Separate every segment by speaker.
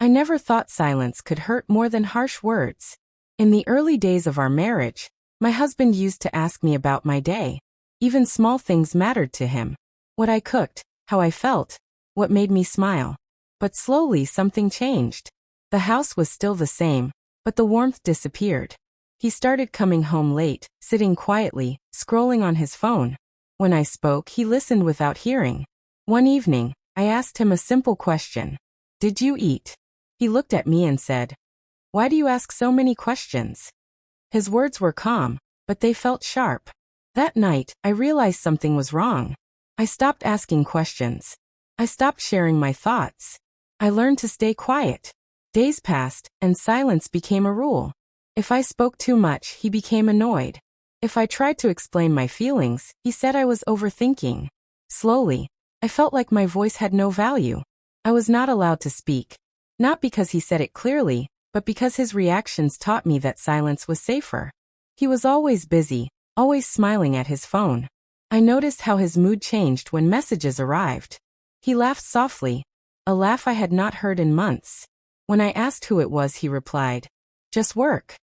Speaker 1: I never thought silence could hurt more than harsh words. In the early days of our marriage, my husband used to ask me about my day. Even small things mattered to him. What I cooked, how I felt, what made me smile. But slowly something changed. The house was still the same, but the warmth disappeared. He started coming home late, sitting quietly, scrolling on his phone. When I spoke, he listened without hearing. One evening, I asked him a simple question. "Did you eat?" He looked at me and said, "Why do you ask so many questions?" His words were calm, but they felt sharp. That night, I realized something was wrong. I stopped asking questions. I stopped sharing my thoughts. I learned to stay quiet. Days passed, and silence became a rule. If I spoke too much, he became annoyed. If I tried to explain my feelings, he said I was overthinking. Slowly, I felt like my voice had no value. I was not allowed to speak. Not because he said it clearly, but because his reactions taught me that silence was safer. He was always busy, always smiling at his phone. I noticed how his mood changed when messages arrived. He laughed softly, a laugh I had not heard in months. When I asked who it was, he replied, "Just work."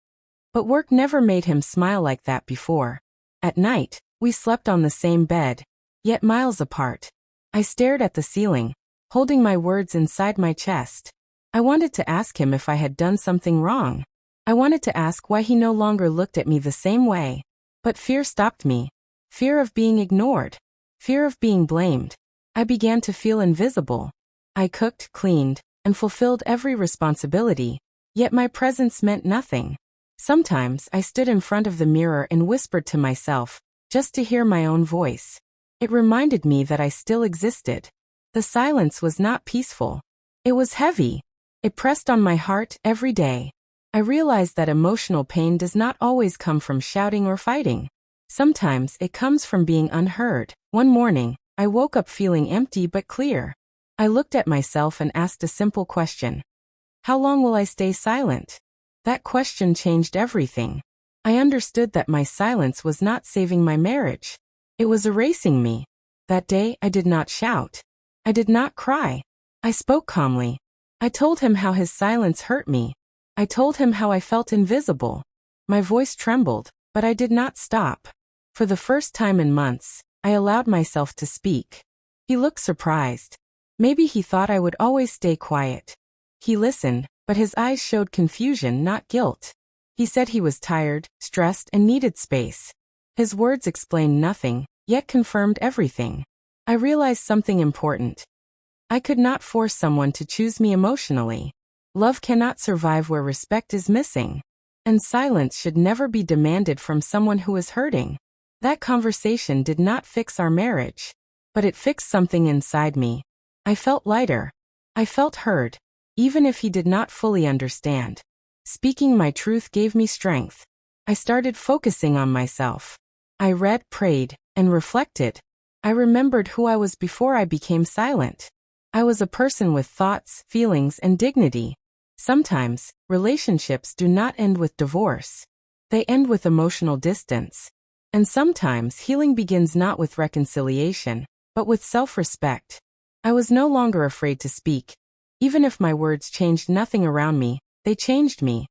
Speaker 1: But work never made him smile like that before. At night, we slept on the same bed, yet miles apart. I stared at the ceiling, holding my words inside my chest. I wanted to ask him if I had done something wrong. I wanted to ask why he no longer looked at me the same way. But fear stopped me. Fear of being ignored. Fear of being blamed. I began to feel invisible. I cooked, cleaned, and fulfilled every responsibility, yet my presence meant nothing. Sometimes I stood in front of the mirror and whispered to myself, just to hear my own voice. It reminded me that I still existed. The silence was not peaceful. It was heavy. It pressed on my heart every day. I realized that emotional pain does not always come from shouting or fighting. Sometimes it comes from being unheard. One morning, I woke up feeling empty but clear. I looked at myself and asked a simple question. How long will I stay silent? That question changed everything. I understood that my silence was not saving my marriage. It was erasing me. That day, I did not shout. I did not cry. I spoke calmly. I told him how his silence hurt me. I told him how I felt invisible. My voice trembled, but I did not stop. For the first time in months, I allowed myself to speak. He looked surprised. Maybe he thought I would always stay quiet. He listened, but his eyes showed confusion, not guilt. He said he was tired, stressed, and needed space. His words explained nothing, yet confirmed everything. I realized something important. I could not force someone to choose me emotionally. Love cannot survive where respect is missing. And silence should never be demanded from someone who is hurting. That conversation did not fix our marriage, but it fixed something inside me. I felt lighter. I felt heard, even if he did not fully understand. Speaking my truth gave me strength. I started focusing on myself. I read, prayed, and reflected. I remembered who I was before I became silent. I was a person with thoughts, feelings, and dignity. Sometimes, relationships do not end with divorce. They end with emotional distance. And sometimes healing begins not with reconciliation, but with self-respect. I was no longer afraid to speak. Even if my words changed nothing around me, they changed me.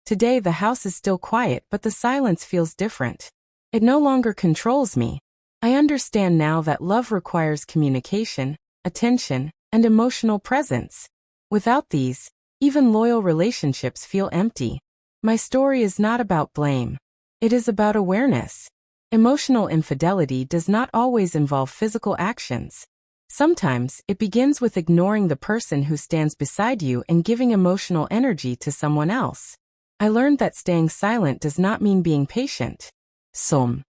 Speaker 1: Today the house is still quiet, but the silence feels different. It no longer controls me. I understand now that love requires communication, attention, and emotional presence. Without these, even loyal relationships feel empty. My story is not about blame. It is about awareness. Emotional infidelity does not always involve physical actions. Sometimes, it begins with ignoring the person who stands beside you and giving emotional energy to someone else. I learned that staying silent does not mean being patient. Som.